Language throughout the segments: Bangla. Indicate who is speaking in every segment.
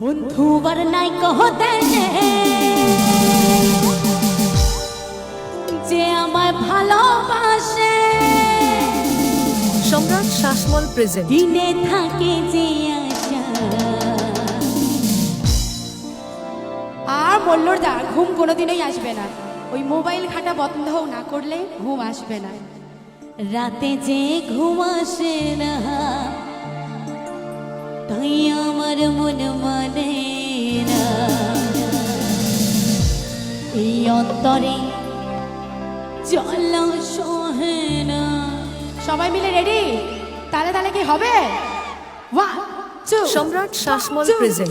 Speaker 1: বন্ধু বার নাই কহতে যে আমায় ভালোবাসে।
Speaker 2: সম্রাট শাসমল প্রেজেন্ট।
Speaker 1: দিনে থাকে যে আশা।
Speaker 3: আর বললোর দা ঘুম কোনোদিনই আসবে না, ওই মোবাইল ঘাটা বন্ধ না করলে ঘুম আসবে না।
Speaker 1: রাতে যে ঘুম আসে না, তাই আমার মন মানে না। এই অন্তরে জল সহে না।
Speaker 3: সবাই মিলে রেডি? তালে তালে কি হবে? 1 2
Speaker 2: সম্রাট শাসমল প্রেজেন্ট।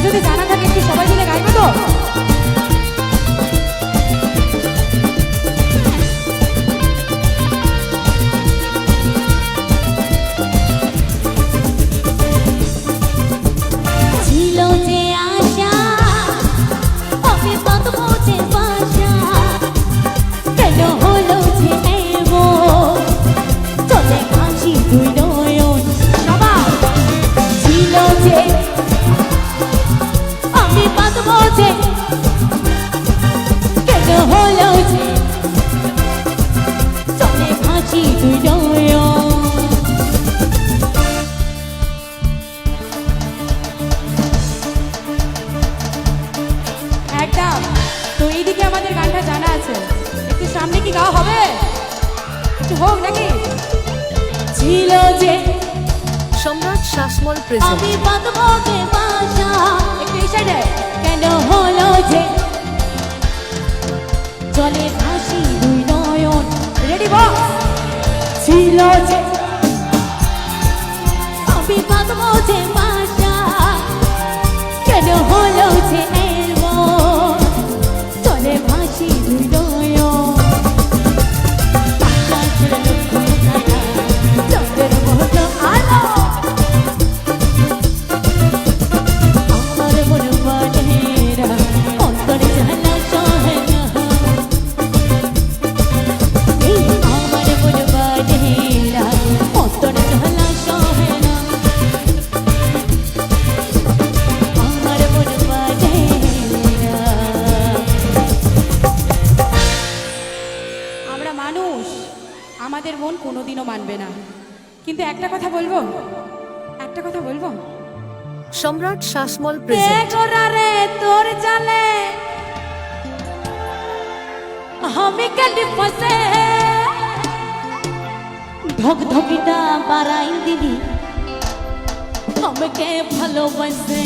Speaker 3: যদি জানা থাকে একটু সবাই মিলে গাইবে তো?
Speaker 1: ছিল যে আশা, আমি বাঁধবো যে বাসা, কেন হলো যে নেব চলে হাসি দুই নয়ন।
Speaker 3: সবাই
Speaker 1: ছিল যে আমি বাঁধবো যে, কেন হলো যে চলে হাসি দুই নয়ন।
Speaker 3: একদম। তো এইদিকে আমাদের গানটা জানা আছে, একটু সামনে কি গাওয়া হবে? একটু হোক নাকি?
Speaker 1: ছিল যে
Speaker 2: সম্রাট শাসমল প্রেজেন্ট।
Speaker 1: আমি বাঁধবো যে বাসা,
Speaker 3: একটু এই সাইডে।
Speaker 1: কেন হলো যে চলে হাসি দুই নয়ন।
Speaker 3: রেডি বল।
Speaker 1: ছিল যে আমি বাঁধবো যে বাসা, কেন হলো যে নেব চলে হাসি দুই নয়ন। আকাশের লক্ষ্য তারা, চন্দ্রের মতো আলো, আমার মন মানে না, অন্তরে জ্বালা সহে না। এই আমার মন মানে না, অন্তরে জ্বালা সহে না। আমার মন মানে না।
Speaker 3: আমরা মানুষ, আমাদের মন কোনোদিনও মানবে না, কিন্তু একটা কথা বলবো, একটা কথা বলবো।
Speaker 2: সম্রাট শাসমল প্রেজেন্ট।
Speaker 1: রে তোর জালে আমি কালি ফসে, ধক ধকিটা বাড়াই দিলি আমাকে ভালোবাসে।